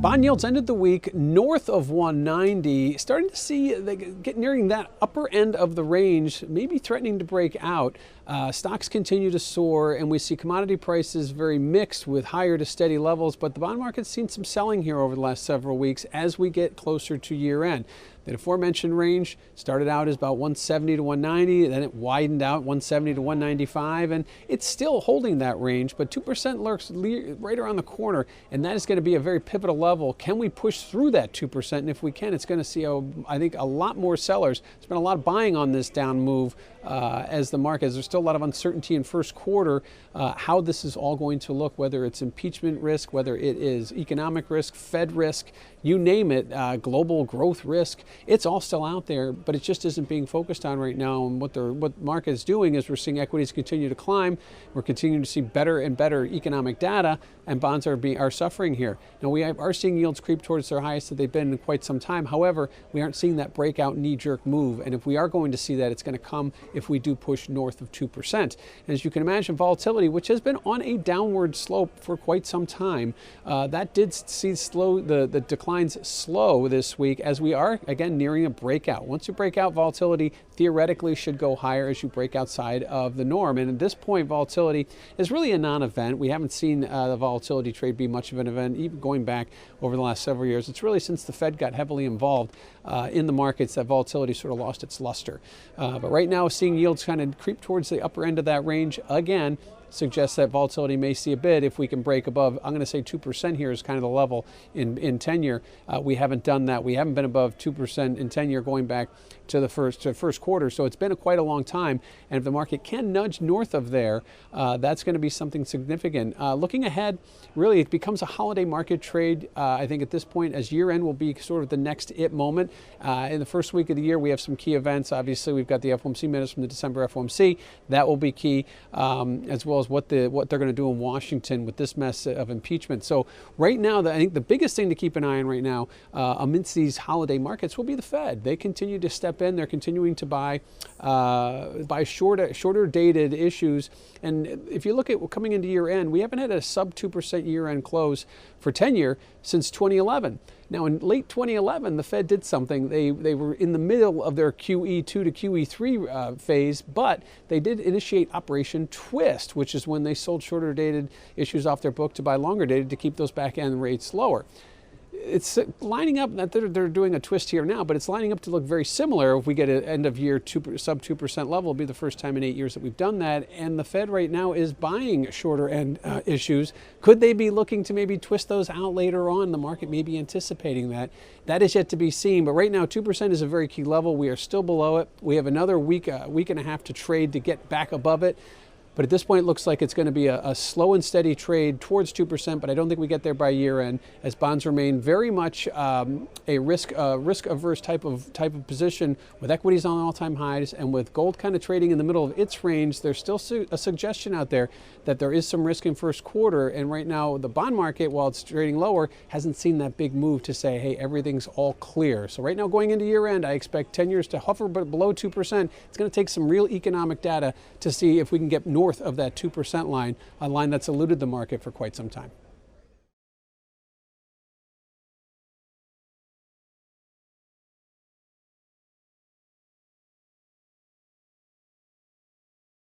Bond yields ended the week north of 190, starting to see they get nearing that upper end of the range, maybe threatening to break out. Stocks continue to soar, and we see commodity prices very mixed with higher to steady levels, but the bond market's seen some selling here over the last several weeks as we get closer to year end. The aforementioned range started out as about 170 to 190, then it widened out 170 to 195, and it's still holding that range, but 2% lurks right around the corner, and that is going to be a very pivotal level. Can we push through that 2%? And if we can, it's going to see, I think, a lot more sellers. There's been a lot of buying on this down move as the market, there's still a lot of uncertainty in first quarter, how this is all going to look, whether it's impeachment risk, whether it is economic risk, Fed risk, you name it, global growth risk. It's all still out there, but it just isn't being focused on right now. And what the market is doing is we're seeing equities continue to climb. We're continuing to see better and better economic data, and bonds are suffering here. Now we are seeing yields creep towards their highest that they've been in quite some time. However, we aren't seeing that breakout knee-jerk move, and if we are going to see that, it's going to come if we do push north of 2%. And as you can imagine, volatility, which has been on a downward slope for quite some time, that did see the declines slow this week as we are again nearing a breakout. Once you break out, volatility theoretically should go higher as you break outside of the norm. And at this point, volatility is really a non-event. We haven't seen the volatility trade be much of an event, even going back over the last several years. It's really since the Fed got heavily involved in the markets that volatility sort of lost its luster. But right now, seeing yields kind of creep towards the upper end of that range again suggests that volatility may see a bid if we can break above. I'm going to say 2% here is kind of the level in 10-year. We haven't done that. We haven't been above 2% in 10-year going back to the first quarter. So it's been quite a long time. And if the market can nudge north of there, that's going to be something significant. Looking ahead, really, it becomes a holiday market trade. I think at this point, as year end will be sort of the next it moment. In the first week of the year, we have some key events. Obviously, we've got the FOMC minutes from the December FOMC. That will be key, as well as what they're going to do in Washington with this mess of impeachment. So right now, I think the biggest thing to keep an eye on right now amidst these holiday markets will be the Fed. They continue to step in. They're continuing to buy shorter dated issues. And if you look at coming into year end, we haven't had a sub 2% year end close for 10-year since 2011. Now, in late 2011, the Fed did something. They were in the middle of their QE2 to QE3 phase, but they did initiate Operation Twist, which is when they sold shorter dated issues off their book to buy longer dated to keep those back end rates lower. It's lining up that they're doing a twist here now, but it's lining up to look very similar. If we get an end of year sub 2% level, it'll be the first time in 8 years that we've done that. And the Fed right now is buying shorter end issues. Could they be looking to maybe twist those out later on? The market may be anticipating that. That is yet to be seen. But right now, 2% is a very key level. We are still below it. We have another week and a half to trade to get back above it. But at this point, it looks like it's going to be a slow and steady trade towards 2%, but I don't think we get there by year end, as bonds remain very much a risk-averse type of position, with equities on all-time highs and with gold kind of trading in the middle of its range. There's still a suggestion out there that there is some risk in first quarter, and right now the bond market, while it's trading lower, hasn't seen that big move to say, hey, everything's all clear. So right now, going into year end, I expect 10 years to hover below 2%. It's going to take some real economic data to see if we can get north of that 2% line, a line that's eluded the market for quite some time.